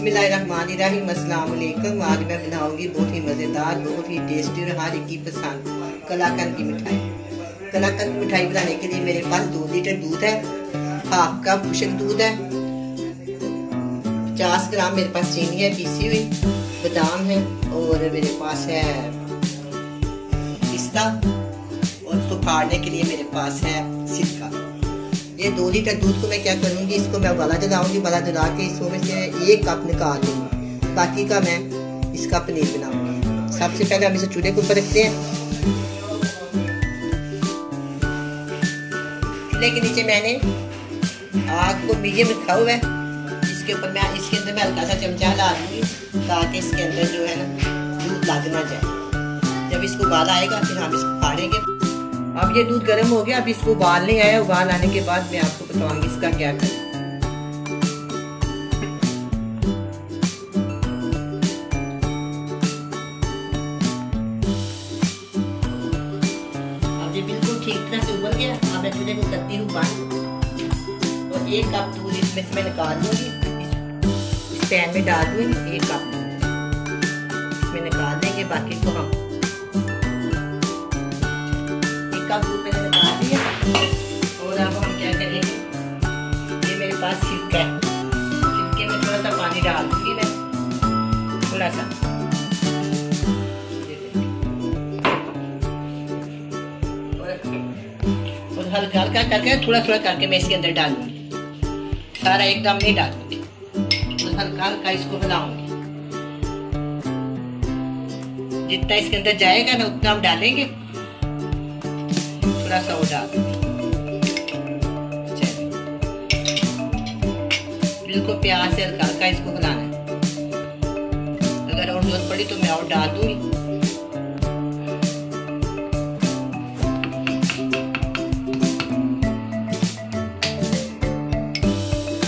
बिस्मिल्लाहिर्रहमानिर्रहीम, अस्सलाम वालेकुम। आज मैं बनाऊंगी बहुत ही मज़ेदार, बहुत ही टेस्टी और हर एक की पसंद कलाकंद की मिठाई। कलाकंद की मिठाई बनाने के लिए मेरे पास 2 लीटर दूध है, हाफ कप खुशक दूध है, 50 ग्राम मेरे पास चीनी है पीसी हुई, बादाम है और मेरे पास है पिस्ता और उसको फाड़ने के लिए मेरे पास है सिरका। ये 2 लीटर दूध को मैं क्या करूँगी, इसको मैं उबाला दिलाऊंगी। उबाला दिला के इसको में से 1 कप निकाल दूंगी, बाकी का मैं इसका पनीर बनाऊंगी। सबसे पहले हम इसे चूल्हे के ऊपर रखते हैं। चूल्हे के नीचे मैंने आग को मीडियम रखा हुआ है। इसके ऊपर मैं इसके अंदर मैं हल्का सा चमचा डाल दूंगी ताकि इसके अंदर जो है ना दूध लग ना जाए। जब इसको उबाल आएगा फिर हम इसको फाड़ेंगे। अब ये दूध गर्म हो गया, अब इसको उबाल नहीं आया। उबाल आने के बाद मैं आपको बताऊंगी इसका क्या करें। अब ये बिल्कुल ठीक तरह से उबल गया। अब मैं चूल्हे को करती हूँ बंद और 1 कप दूध इसमें से मैं निकाल दूंगी। इस पैन में डाल दूंगी 1 कप इसमें निकाल देंगे। बाकी को हम दूध मैंने निकाल दिया और अब हम क्या करेंगे, ये मेरे पास सिरका है, सिरके में थोड़ा सा पानी डाल दूंगी मैं, थोड़ा सा और हल्का हल्का करके थोड़ा थोड़ा करके मैं इसके अंदर डालूंगी। सारा एकदम नहीं डालूंगी, और हल्का हल्का इसको हिलाऊंगी। जितना इसके अंदर जाएगा ना उतना हम डालेंगे। थोड़ा सा वो डाल बिल्कुल प्याज से हल्का हल्का इसको बनाना है। अगर और जरूरत पड़ी तो मैं और डाल दूंगी।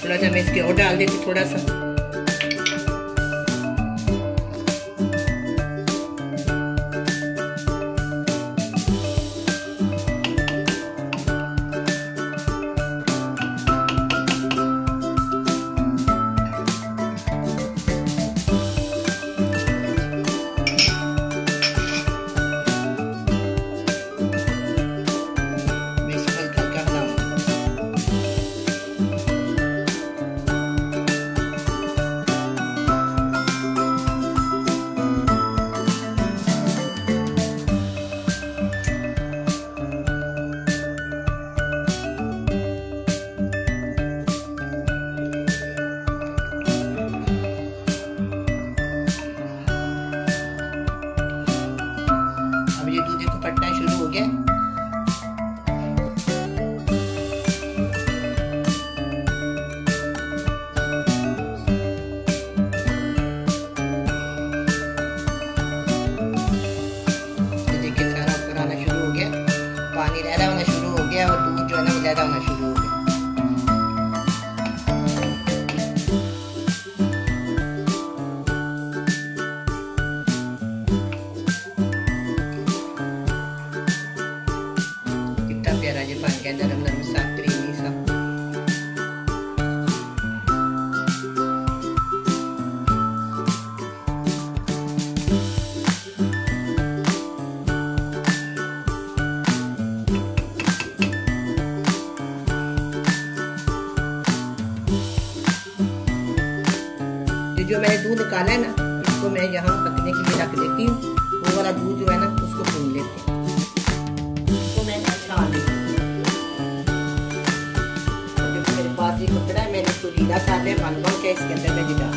थोड़ा सा मैं इसके और डाल देती थोड़ा सा। ये दूध को फटना शुरू हो गया। देखिए सारा ऊपर आना शुरू हो गया, पानी लहरा होना शुरू हो गया और दूध जो है ना वो लहरा होना शुरू हो गया। प्यारा ये बन गया, नरम नरम सा क्रीमी सा। ये जो मैंने दूध निकाला है ना, इसको मैं यहाँ पकने के लिए रख देती हूँ। वो वाला दूध जो है ना उसको भून लेते हैं। ये कपड़ा है, मैंने इसको गीला कर लिया, बन के इसके अंदर मैं गिरा।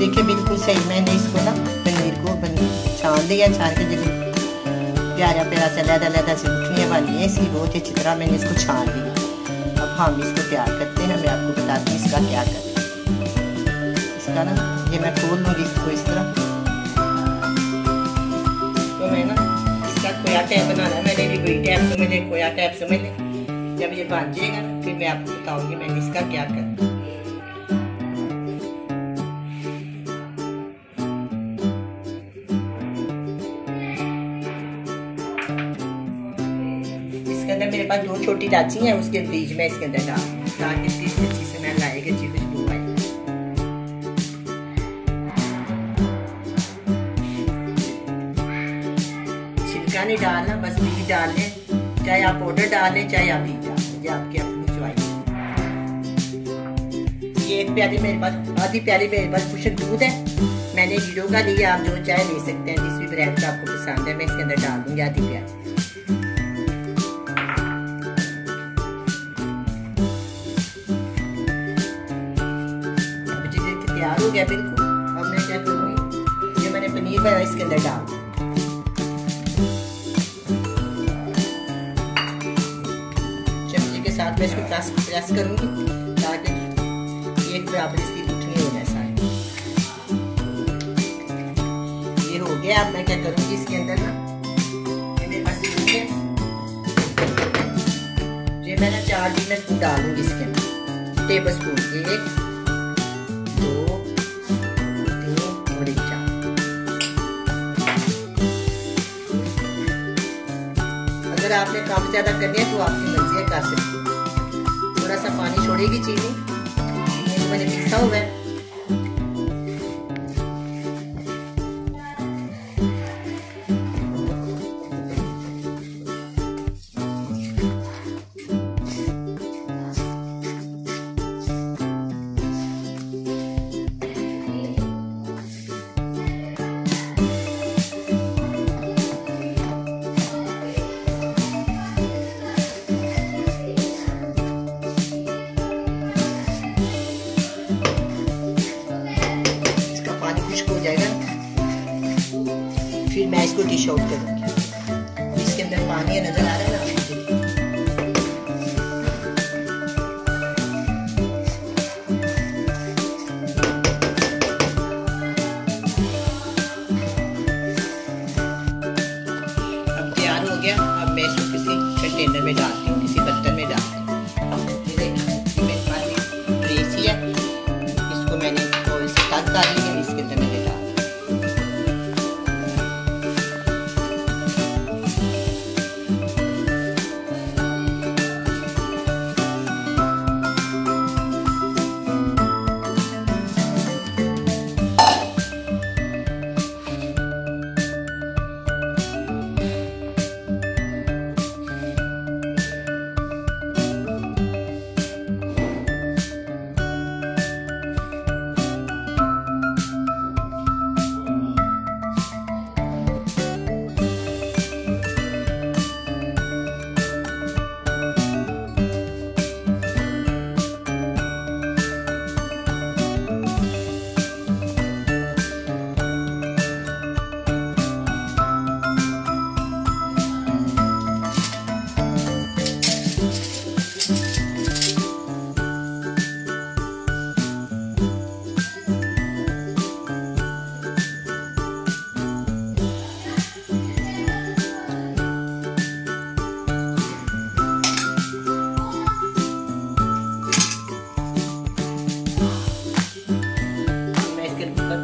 देखिए बिल्कुल सही मैंने इसको ना पनीर को छान दिया। छान के जब प्यारा प्यारा सा लहदा लहदा से गुठलियाँ बनी है इसकी, बहुत अच्छी तरह मैंने इसको छान लिया। अब हम इसको तैयार करते हैं। मैं आपको बताती हूँ इसका क्या करें। इसका ना ये मैं खोल लूँगी इसको इस तरह। मैं ना इसका खोया टैप बनाना है। मैंने भी टैप समझ ले, खोया टैप समझ ले। जब ये बन जाएगा ना फिर मैं आपको बताऊंगी मैंने इसका क्या करना। इसके अंदर मेरे पास 2 छोटी इलायची है, उसके बीज में इसके अंदर डाल ताकि इसकी अच्छी स्मेल आएगी, अच्छी खुशबू आएगी। छिलका नहीं डालना, बस बीज डाल लें, चाहे आप पाउडर डाल लें चाहे आप बीज डाल लें, ये आपकी अपनी चॉइस है। ये 1 प्याली मेरे पास, आधी प्याली मेरे पास खुशक दूध है, मैंने हीरो का लिया, आप जो चाहे ले सकते हैं, जिस भी ब्रांड का आपको पसंद है। मैं इसके अंदर डाल दूंगी आधी प्याली। तैयार हो गया बिल्कुल। अब मैं क्या करूंगी, ये मैंने पनीर बनाया इसके अंदर डाल, चमचे के साथ मैं इसको प्रेस करूंगी ताकि एक बराबर इसकी गुठली हो जाए सारी। ये हो गया। अब मैं क्या करूंगी इसके अंदर ना, ये मेरे पास दूध है, ये मैंने 4 टेबल स्पून डालूंगी इसके अंदर, टेबल स्पून 1 अगर आपने काफी ज्यादा करनी है तो आपकी मर्जी कर सकते हैं। थोड़ा सा पानी छोड़ेगी चीनी, चीनी को मैंने पिसा हुआ है। फिर मैं इसको डिश आउट करूंगी। इसके अंदर पानी नजर आ रहा है ना, अब तैयार हो गया। अब मैं इसको किसी कंटेनर में डालती हूँ, किसी बर्तन में डालती हूँ। मेरे पास एक ट्रेस है, इसको मैंने ऑयल से तक डाली है, इसके अंदर मैंने डाल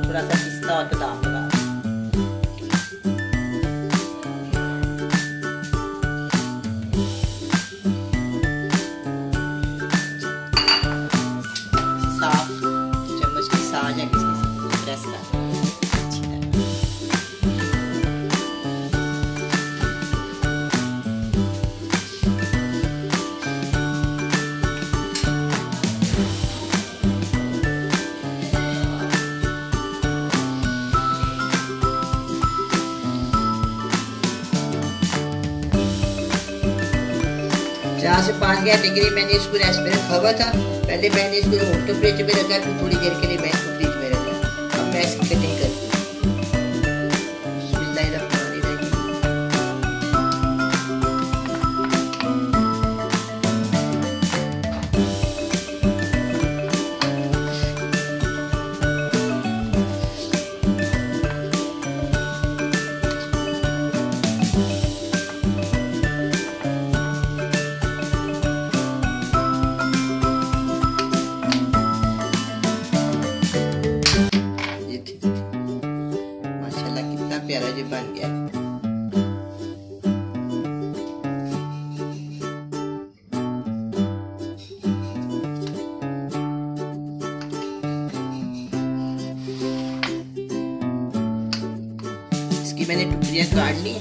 थोड़ा सा पिस्ता और बादाम डाल। साफ चम्मच के साथ या किसी से प्रेस कर जहाँ से 5 डिग्री मैंने इसको रेस्ट में रखा हुआ था। पहले मैंने इसको रूम टेम्परेचर पे रखा, फिर थोड़ी देर के लिए मैं इसको फ्रिज में रखा। अब मैं इसकी कटिंग करती हूँ। बन गया। इसकी मैंने टुकड़ियां काट ली।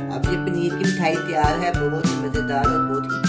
अब ये पनीर की मिठाई तैयार है, बहुत ही मजेदार और बहुत ही